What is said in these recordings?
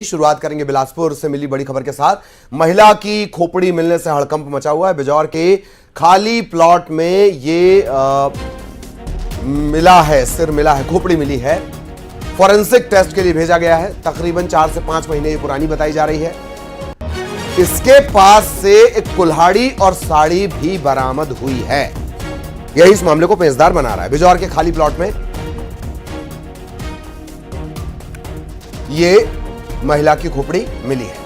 शुरुआत करेंगे बिलासपुर से मिली बड़ी खबर के साथ। महिला की खोपड़ी मिलने से हड़कंप मचा हुआ है। बिजौर के खाली प्लॉट में ये मिला है, सिर मिला है, खोपड़ी मिली है। फॉरेंसिक टेस्ट के लिए भेजा गया है। तकरीबन 4 से 5 महीने ये पुरानी बताई जा रही है। इसके पास से एक कुल्हाड़ी और साड़ी भी बरामद हुई है। यही इस मामले को पेचदार बना रहा है। बिजौर के खाली प्लॉट में ये महिला की खोपड़ी मिली है।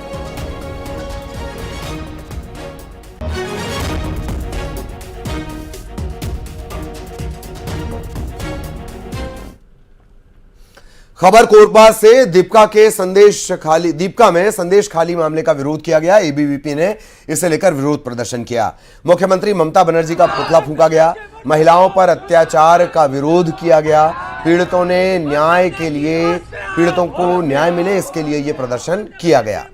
खबर कोरबा से दीपिका में संदेश खाली मामले का विरोध किया गया। एबीवीपी ने इसे लेकर विरोध प्रदर्शन किया। मुख्यमंत्री ममता बनर्जी का पुतला फूंका गया। महिलाओं पर अत्याचार का विरोध किया गया। पीड़ितों को न्याय मिले, इसके लिए यह प्रदर्शन किया गया।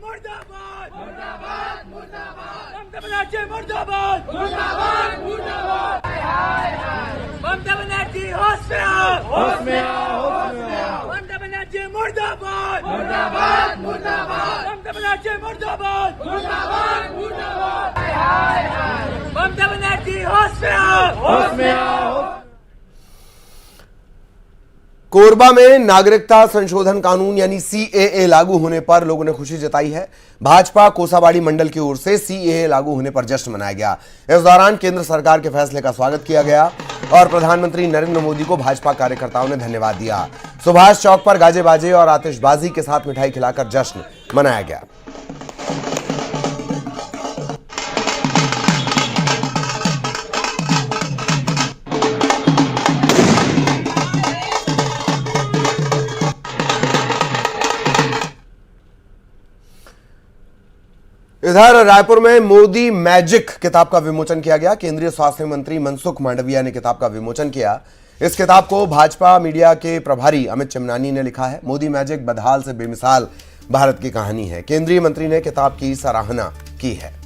कोरबा में नागरिकता संशोधन कानून यानी सीएए लागू होने पर लोगों ने खुशी जताई है। भाजपा कोसाबाड़ी मंडल की ओर से सीएए लागू होने पर जश्न मनाया गया। इस दौरान केंद्र सरकार के फैसले का स्वागत किया गया और प्रधानमंत्री नरेंद्र मोदी को भाजपा कार्यकर्ताओं ने धन्यवाद दिया। सुभाष चौक पर गाजे बाजे और आतिशबाजी के साथ मिठाई खिलाकर जश्न मनाया गया। इधर रायपुर में मोदी मैजिक किताब का विमोचन किया गया। केंद्रीय स्वास्थ्य मंत्री मनसुख मांडविया ने किताब का विमोचन किया। इस किताब को भाजपा मीडिया के प्रभारी अमित चिमनानी ने लिखा है। मोदी मैजिक बदहाल से बेमिसाल भारत की कहानी है। केंद्रीय मंत्री ने किताब की सराहना की है।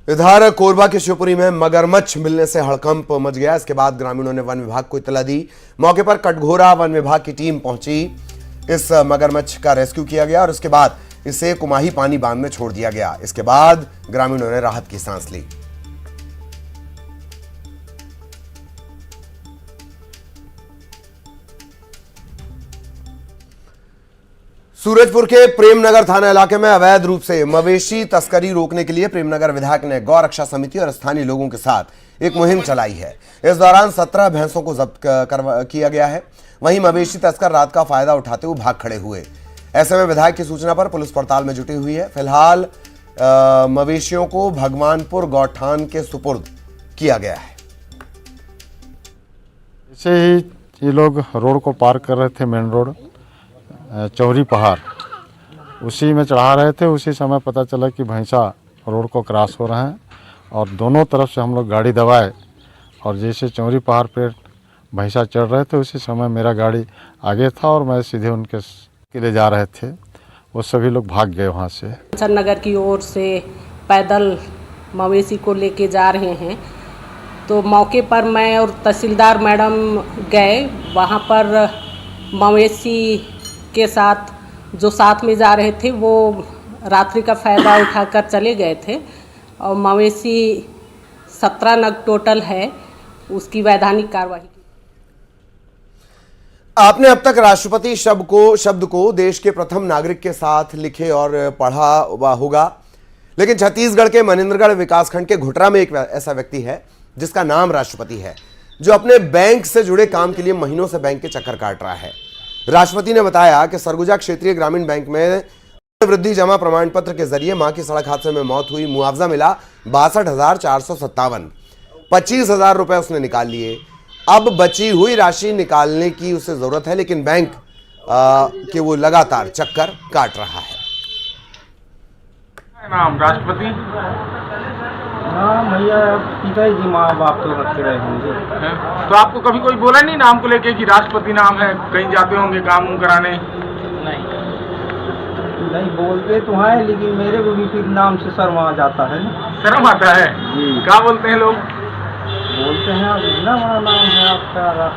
इधर कोरबा के शिवपुरी में मगरमच्छ मिलने से हड़कंप मच गया। इसके बाद ग्रामीणों ने वन विभाग को इत्तला दी। मौके पर कटघोरा वन विभाग की टीम पहुंची। इस मगरमच्छ का रेस्क्यू किया गया और उसके बाद इसे कुमाही पानी बांध में छोड़ दिया गया। इसके बाद ग्रामीणों ने राहत की सांस ली। सूरजपुर के प्रेमनगर थाना इलाके में अवैध रूप से मवेशी तस्करी रोकने के लिए प्रेमनगर विधायक ने गौ रक्षा समिति और स्थानीय लोगों के साथ एक मुहिम चलाई है। इस दौरान 17 भैंसों को जब्त किया गया है। वहीं मवेशी तस्कर रात का फायदा उठाते हुए भाग खड़े हुए। ऐसे में विधायक की सूचना पर पुलिस पड़ताल में जुटी हुई है। फिलहाल मवेशियों को भगवानपुर गौठान के सुपुर्द किया गया है। ऐसे ही ये लोग रोड को पार कर रहे थे, मेन रोड चौरी पहाड़, उसी में चढ़ा रहे थे। उसी समय पता चला कि भैंसा रोड को क्रॉस हो रहे हैं और दोनों तरफ से हम लोग गाड़ी दबाए और जैसे चौरी पहाड़ पे भैंसा चढ़ रहे थे उसी समय मेरा गाड़ी आगे था और मैं सीधे उनके लिए जा रहे थे। वो सभी लोग भाग गए वहाँ से। नगर की ओर से पैदल मवेशी को लेके जा रहे हैं तो मौके पर मैं और तहसीलदार मैडम गए। वहाँ पर मवेशी के साथ जो साथ में जा रहे थे वो रात्रि का फायदा उठाकर चले गए थे और मवेशी 17 नग टोटल है, उसकी वैधानिक कार्रवाई की। आपने अब तक राष्ट्रपति शब्द को देश के प्रथम नागरिक के साथ लिखे और पढ़ा हुआ होगा, लेकिन छत्तीसगढ़ के मनेन्द्रगढ़ विकासखंड के घुटरा में एक ऐसा व्यक्ति है जिसका नाम राष्ट्रपति है, जो अपने बैंक से जुड़े काम के लिए महीनों से बैंक के चक्कर काट रहा है। राष्ट्रपति ने बताया कि सरगुजा क्षेत्रीय ग्रामीण बैंक में वृद्धि जमा प्रमाण पत्र के जरिए मां की सड़क हादसे में मौत हुई। मुआवजा मिला 62,457। 25,000 रुपए उसने निकाल लिए। अब बची हुई राशि निकालने की उसे जरूरत है, लेकिन बैंक के वो लगातार चक्कर काट रहा है। नाम राष्ट्रपति? हाँ भैया, पिताजी माँ बाप तो रखे रहे होंगे। तो आपको कभी कोई बोला नहीं नाम को लेके कि राष्ट्रपति नाम है, कहीं जाते होंगे काम कराने? नहीं, नहीं बोलते तो हैं, लेकिन मेरे को भी फिर नाम से शर्म आ जाता है ना। शर्म आता है? जी। क्या बोलते हैं लोग? बोलते हैं आप इतना बड़ा नाम है आपका।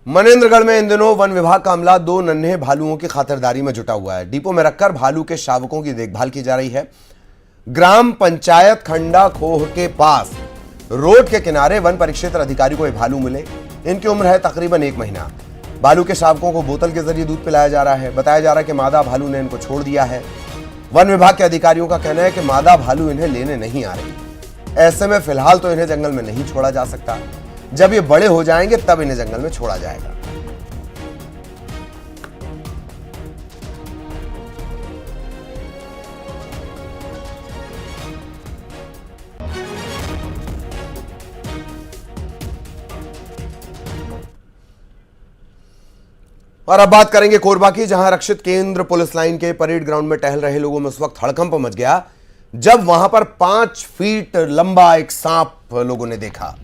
मनेंद्रगढ़ में इन दिनों वन विभाग का अमला 2 नन्हे भालुओं की खातिरदारी में जुटा हुआ है। डिपो में रखकर भालू के शावकों की देखभाल की जा रही है। ग्राम पंचायत खंडा खोह के पास रोड के किनारे वन परिक्षेत्र अधिकारी को ये भालू मिले। इनकी उम्र है तकरीबन 1 महीना। भालू के शावकों को बोतल के जरिए दूध पिलाया जा रहा है। बताया जा रहा है कि मादा भालू ने इनको छोड़ दिया है। वन विभाग के अधिकारियों का कहना है कि मादा भालू इन्हें लेने नहीं आ रही। ऐसे में फिलहाल तो इन्हें जंगल में नहीं छोड़ा जा सकता। जब ये बड़े हो जाएंगे तब इन्हें जंगल में छोड़ा जाएगा। और अब बात करेंगे कोरबा की, जहां रक्षित केंद्र पुलिस लाइन के परेड ग्राउंड में टहल रहे लोगों में उस वक्त हड़कंप मच गया जब वहां पर 5 फीट लंबा एक सांप लोगों ने देखा।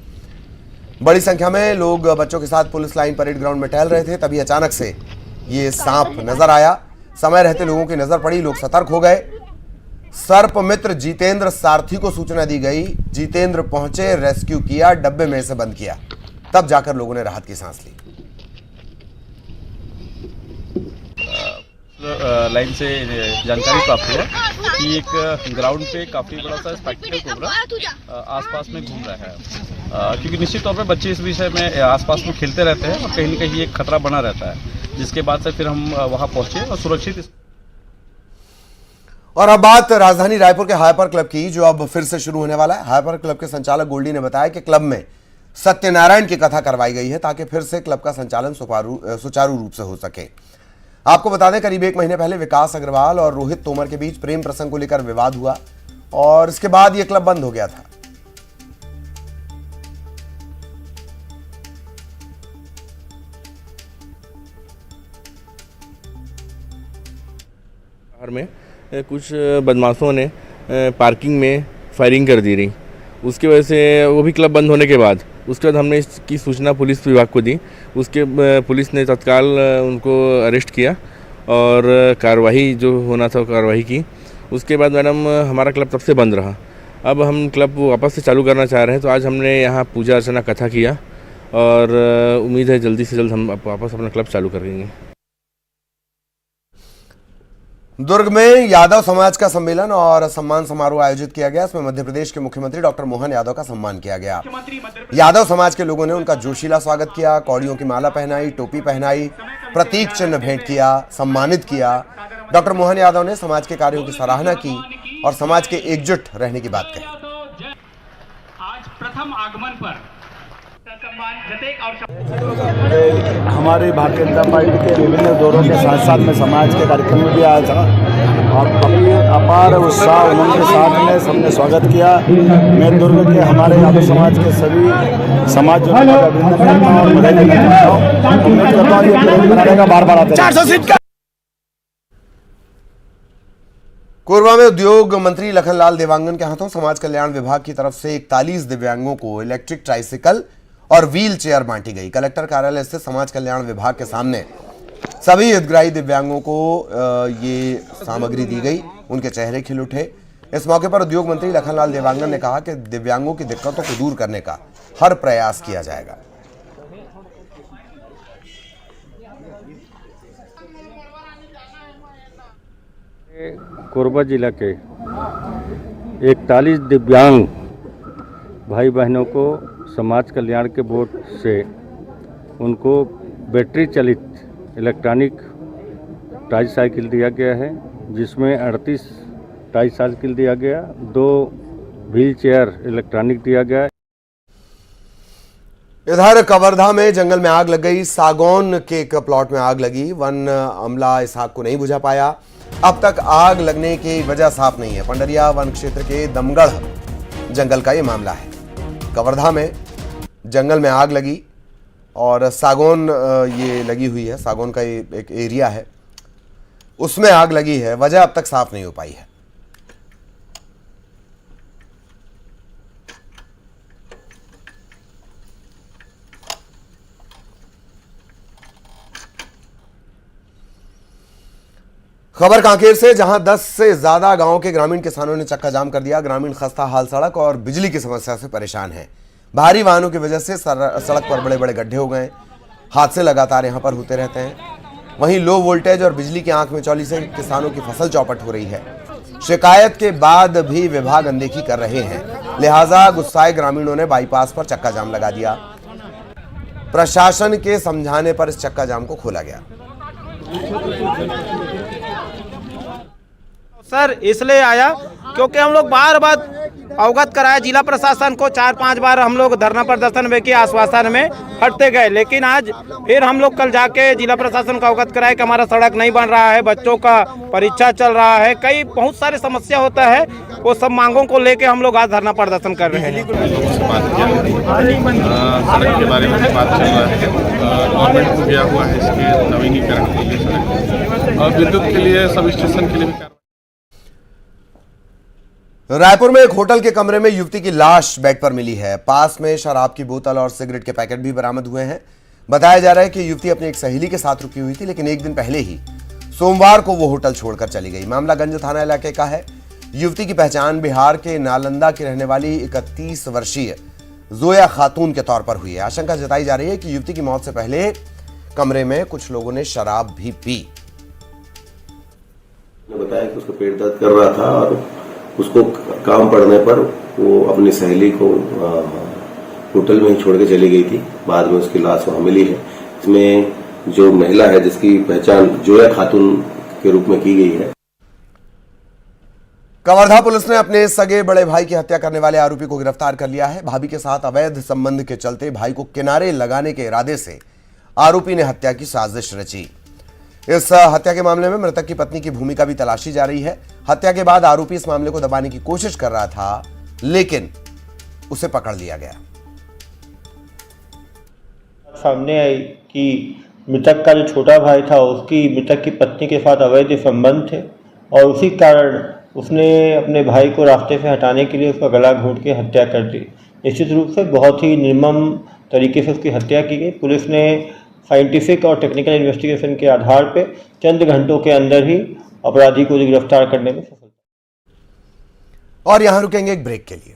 बड़ी संख्या में लोग बच्चों के साथ पुलिस लाइन परेड ग्राउंड में टहल रहे थे, तभी अचानक से ये सांप नजर आया। समय रहते लोगों की नजर पड़ी, लोग सतर्क हो गए। सर्प मित्र जितेंद्र सारथी को सूचना दी गई। जितेंद्र पहुंचे, रेस्क्यू किया, डब्बे में से बंद किया, तब जाकर लोगों ने राहत की सांस ली। लाइन से जानकारी प्राप्त हुआ कि एक ग्राउंड पे काफ़ी बड़ा सा स्पेक्टिकल कोबरा आसपास में घूम रहा है, क्योंकि निश्चित तौर पे बच्चे इस विषय में आसपास में खेलते रहते हैं और कहीं न कहीं एक खतरा बना रहता है, जिसके बाद से फिर हम वहां पहुंचे और सुरक्षित। और अब बात राजधानी रायपुर के हाइपर क्लब की, जो अब फिर से शुरू होने वाला है। हाइपर क्लब के संचालक गोल्डी ने बताया कि क्लब में सत्यनारायण की कथा करवाई गई है ताकि फिर से क्लब का संचालन सुचारू रूप से हो सके। आपको बता दें, करीब 1 महीने पहले विकास अग्रवाल और रोहित तोमर के बीच प्रेम प्रसंग को लेकर विवाद हुआ और इसके बाद यह क्लब बंद हो गया था। में कुछ बदमाशों ने पार्किंग में फायरिंग कर दी रही, उसकी वजह से वो भी क्लब बंद होने के बाद उसके बाद हमने इसकी सूचना पुलिस विभाग को दी। उसके पुलिस ने तत्काल उनको अरेस्ट किया और कार्रवाई जो होना था कार्रवाई की। उसके बाद मैडम हमारा क्लब तब से बंद रहा। अब हम क्लब वापस से चालू करना चाह रहे हैं, तो आज हमने यहाँ पूजा अर्चना कथा किया और उम्मीद है जल्दी से जल्द हम वापस अपना क्लब चालू करेंगे। दुर्ग में यादव समाज का सम्मेलन और सम्मान समारोह आयोजित किया गया। इसमें मध्य प्रदेश के मुख्यमंत्री डॉक्टर मोहन यादव का सम्मान किया गया। यादव समाज के लोगों ने उनका जोशीला स्वागत किया, कौड़ियों की माला पहनाई, टोपी पहनाई, प्रतीक चिन्ह भेंट किया, सम्मानित किया। डॉक्टर मोहन यादव ने समाज के कार्यों की सराहना की और समाज के एकजुट रहने की बात कही। आज प्रथम आगमन पर हमारी भारतीय जनता पार्टी के विभिन्न दौरों के साथ साथ में समाज के कार्यक्रम में भी आया था और अपने अपार उत्साह उमंग के साथ में सबने स्वागत किया। मैं दुर्ग के हमारे यादव समाज के सभी समाज का अभिनंदन करता हूँ और बधाई देना चाहता हूँ। उम्मीद करता हूँ ये प्रेम बनाने का बार बार आते हैं। कोरबा में उद्योग मंत्री लखनलाल देवांगन के हाथों समाज कल्याण विभाग की तरफ से 41 दिव्यांगों को इलेक्ट्रिक ट्राइसिकल और व्हील चेयर बांटी गई। कलेक्टर कार्यालय से समाज कल्याण विभाग के सामने सभी हितग्राही दिव्यांगों को ये सामग्री दी गई। उनके चेहरे खिल उठे। इस मौके पर उद्योग मंत्री लखनलाल देवांगन ने कहा कि दिव्यांगों की दिक्कतों को दूर करने का हर प्रयास किया जाएगा। कोरबा जिला के 41 दिव्यांग भाई बहनों को समाज कल्याण के बोर्ड से उनको बैटरी चलित इलेक्ट्रॉनिक ट्राईसाइकिल दिया गया है, जिसमें 38 ट्राईसाइकिल दिया गया, 2 व्हील चेयर इलेक्ट्रॉनिक दिया गया। इधर कवर्धा में जंगल में आग लग गई। सागौन के एक प्लॉट में आग लगी। वन अमला इस आग को नहीं बुझा पाया। अब तक आग लगने की वजह साफ नहीं है। पंडरिया वन क्षेत्र के दमगढ़ जंगल का यह मामला है। कवर्धा में जंगल में आग लगी और सागौन ये लगी हुई है। सागौन का ये एक एरिया है, उसमें आग लगी है। वजह अब तक साफ नहीं हो पाई है। खबर कांकेर से, जहां 10 से ज्यादा गांव के ग्रामीण किसानों ने चक्का जाम कर दिया। ग्रामीण खस्ता हाल सड़क और बिजली की समस्या से परेशान हैं। भारी वाहनों की वजह से सड़क पर बड़े बड़े गड्ढे हो गए। हादसे लगातार यहां पर होते रहते हैं। वहीं लो वोल्टेज और बिजली की आंख में चौली से किसानों की फसल चौपट हो रही है। शिकायत के बाद भी विभाग अनदेखी कर रहे हैं, लिहाजा गुस्साए ग्रामीणों ने बाईपास पर चक्का जाम लगा दिया। प्रशासन के समझाने पर इस चक्का जाम को खोला गया। सर इसलिए आया क्योंकि हम लोग बार बार अवगत कराया जिला प्रशासन को, 4-5 बार हम लोग धरना प्रदर्शन में किया, आश्वासन में हटते गए। लेकिन आज फिर हम लोग कल जाके जिला प्रशासन को अवगत कराया कि हमारा सड़क नहीं बन रहा है, बच्चों का परीक्षा चल रहा है, कई बहुत सारे समस्या होता है। वो सब मांगों को लेके हम लोग आज धरना प्रदर्शन कर रहे हैं। सड़क के बारे में बात चल रहा है, गवर्नमेंट को दिया हुआ है इसके नवीनीकरण के लिए सड़क और विद्युत के लिए सब स्टेशन के लिए भी। रायपुर में एक होटल के कमरे में युवती की लाश बेड पर मिली है। पास में शराब की बोतल और सिगरेट के पैकेट भी बरामद हुए हैं। बताया जा रहा है कि युवती अपनी एक सहेली के साथ रुकी हुई थी, लेकिन एक दिन पहले ही सोमवार को वो होटल छोड़कर चली गई। मामला गंज थाना इलाके का है। युवती की पहचान बिहार के नालंदा की रहने वाली 31 वर्षीय जोया खातून के तौर पर हुई है। आशंका जताई जा रही है कि युवती की मौत से पहले कमरे में कुछ लोगों ने शराब भी पी। बताया कि उसका पेट दर्द कर रहा था और उसको काम पड़ने पर वो अपनी सहेली को होटल में ही छोड़ के चली गई थी। बाद में उसकी लाश वहां मिली है। इसमें जो महिला है जिसकी पहचान जोया खातून के रूप में की गई है। कवर्धा पुलिस ने अपने सगे बड़े भाई की हत्या करने वाले आरोपी को गिरफ्तार कर लिया है। भाभी के साथ अवैध संबंध के चलते भाई को किनारे लगाने के इरादे से आरोपी ने हत्या की साजिश रची। इस हत्या के मामले में मृतक की पत्नी की भूमिका भी तलाशी जा रही है। हत्या के बाद आरोपी इस मामले को दबाने की कोशिश कर रहा था, लेकिन उसे पकड़ लिया गया। सामने आई कि मृतक का जो छोटा भाई था उसकी मृतक की पत्नी के साथ अवैध संबंध थे और उसी कारण उसने अपने भाई को रास्ते से हटाने के लिए उसका गला घोंट के हत्या कर दी। निश्चित रूप से बहुत ही निर्मम तरीके से उसकी हत्या की गई। पुलिस ने साइंटिफिक और टेक्निकल इन्वेस्टिगेशन के आधार पे चंद घंटों के अंदर ही अपराधी को गिरफ्तार करने में सफलता। और यहां रुकेंगे एक ब्रेक के लिए।